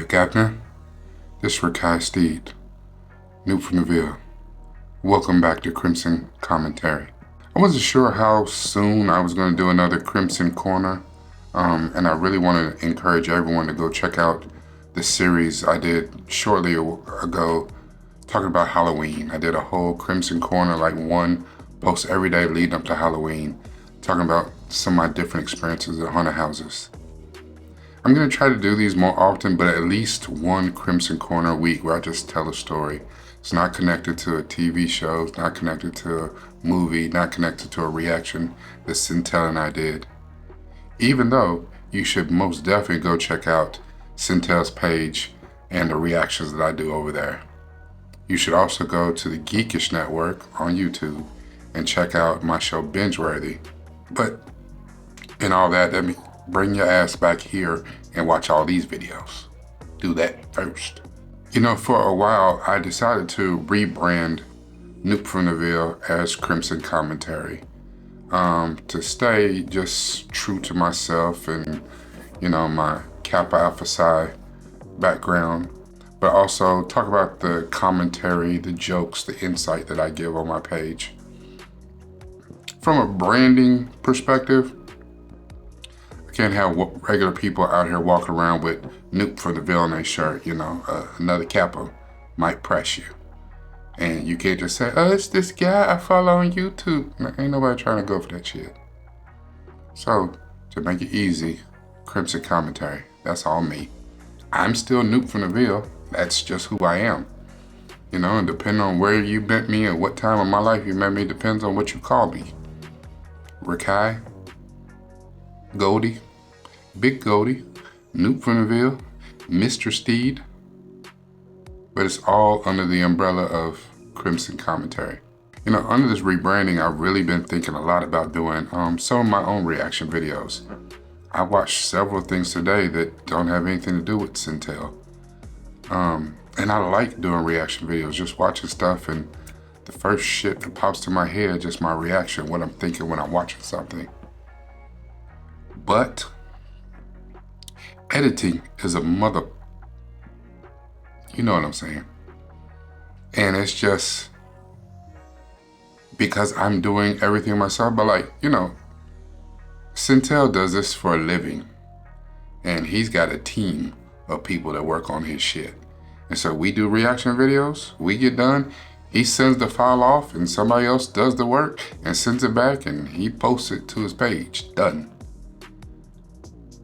Hey, Captain. This is Rakai Steed, new from the Ville. Welcome back to Krimson Kommentary. I wasn't sure how soon I was going to do another Krimson Korner, and I really want to encourage everyone to go check out the series I did shortly ago talking about Halloween. I did a whole Krimson Korner, like one post every day leading up to Halloween, talking about some of my different experiences at haunted houses. I'm going to try to do these more often, but at least one Krimson Korner a week where I just tell a story. It's not connected to a TV show, it's not connected to a movie, not connected to a reaction that Sintel and I did. Even though you should most definitely go check out Sintel's page and the reactions that I do over there. You should also go to the Geekish Network on YouTube and check out my show Bingeworthy. But in all that, let me bring your ass back here and watch all these videos. Do that first. You know, for a while, I decided to rebrand Noob from the Ville as Krimson Kommentary. To stay just true to myself and, you know, my Kappa Alpha Psi background, but also talk about the commentary, the jokes, the insight that I give on my page. From a branding perspective, can't have regular people out here walking around with Noob from the Ville on their shirt, you know. Another Kappa might press you. And you can't just say, oh, it's this guy I follow on YouTube. No, ain't nobody trying to go for that shit. So, to make it easy, Krimson Kommentary, that's all me. I'm still Noob from the Ville. That's just who I am. You know, and depending on where you met me and what time of my life you met me, depends on what you call me. Rakai, Goldie, Big Goldie, Noob from the Ville, Mr. Steed, but it's all under the umbrella of Krimson Kommentary. You know, under this rebranding, I've really been thinking a lot about doing some of my own reaction videos. I watched several things today that don't have anything to do with Sintel. And I like doing reaction videos, just watching stuff and the first shit that pops to my head, just my reaction, what I'm thinking when I'm watching something. But editing is a mother, you know what I'm saying? And it's just because I'm doing everything myself, but like, you know, Sintel does this for a living and he's got a team of people that work on his shit. And so we do reaction videos, we get done, he sends the file off and somebody else does the work and sends it back and he posts it to his page, done.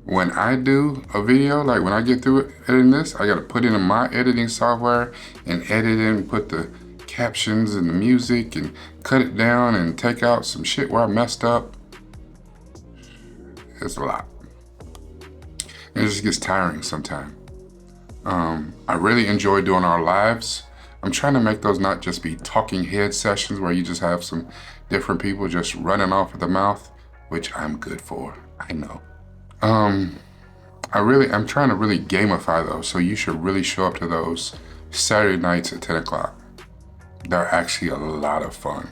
When I do a video, like when I get through editing this, I gotta put it in my editing software and edit it and put the captions and the music and cut it down and take out some shit where I messed up. It's a lot. And it just gets tiring sometimes. I really enjoy doing our lives. I'm trying to make those not just be talking head sessions where you just have some different people just running off at the mouth, which I'm good for, I know. I'm trying to really gamify those, so you should really show up to those Saturday nights at 10 o'clock. They're actually a lot of fun.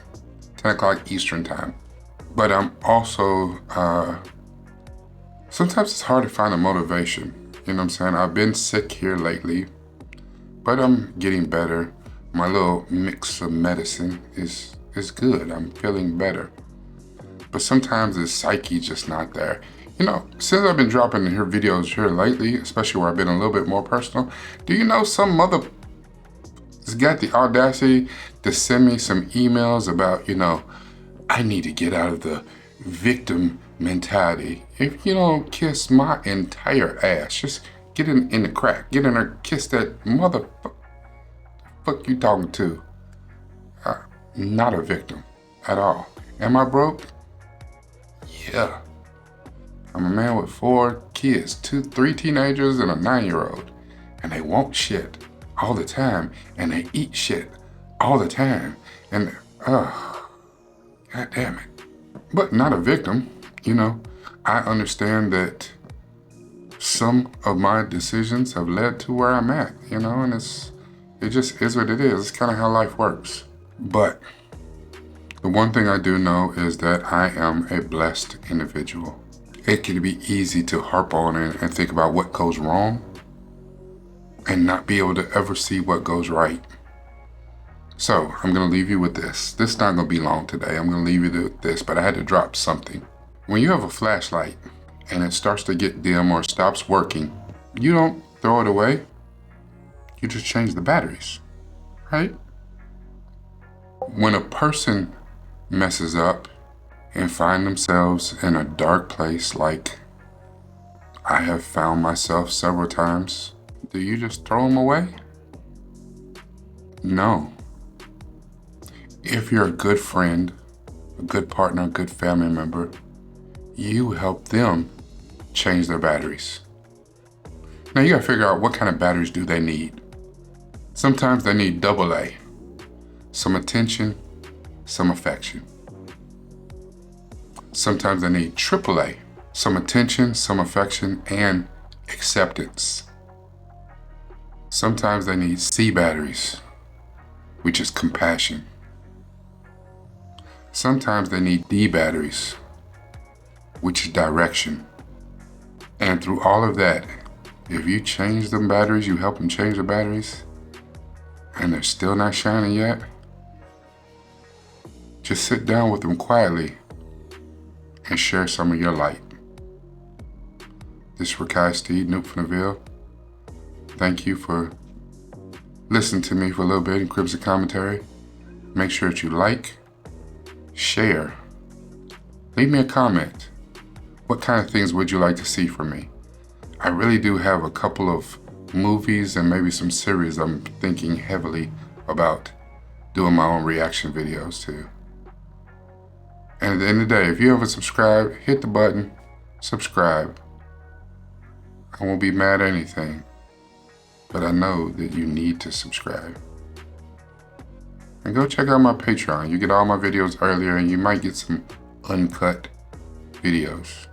10 o'clock Eastern time. But I'm also, sometimes it's hard to find a motivation. You know what I'm saying? I've been sick here lately, but I'm getting better. My little mix of medicine is good. I'm feeling better. But sometimes the psyche's just not there. You know, since I've been dropping here videos here lately, especially where I've been a little bit more personal, do you know some mother has got the audacity to send me some emails about, you know, I need to get out of the victim mentality. If you don't kiss my entire ass, just get in the crack, get in there, kiss that motherfucker. Fuck you talking to? Not a victim at all. Am I broke? Yeah. I'm a man with 4 kids, 3 teenagers and a 9-year-old. And they want shit all the time. And they eat shit all the time. And, God damn it. But not a victim, you know. I understand that some of my decisions have led to where I'm at, you know, and it just is what it is. It's kind of how life works. But the one thing I do know is that I am a blessed individual. It can be easy to harp on and think about what goes wrong. and not be able to ever see what goes right. So I'm gonna leave you with this. This is not gonna be long today. I'm gonna leave you with this, but I had to drop something. When you have a flashlight and it starts to get dim or stops working, you don't throw it away. You just change the batteries, right? When a person messes up and find themselves in a dark place like I have found myself several times, do you just throw them away? No. If you're a good friend, a good partner, a good family member, you help them change their batteries. Now you gotta figure out what kind of batteries do they need. Sometimes they need AA, some attention, some affection. Sometimes they need AAA, some attention, some affection, and acceptance. Sometimes they need C batteries, which is compassion. Sometimes they need D batteries, which is direction. And through all of that, if you change them batteries, you help them change the batteries, and they're still not shining yet, just sit down with them quietly and share some of your light. This is Rakai Steed, Nuke from the Ville. Thank you for listening to me for a little bit in Krimson Kommentary. Make sure that you like, share, leave me a comment. What kind of things would you like to see from me? I really do have a couple of movies and maybe some series I'm thinking heavily about doing my own reaction videos to. And at the end of the day, if you haven't subscribed, hit the button, subscribe. I won't be mad at anything, but I know that you need to subscribe. And go check out my Patreon. You get all my videos earlier and you might get some uncut videos.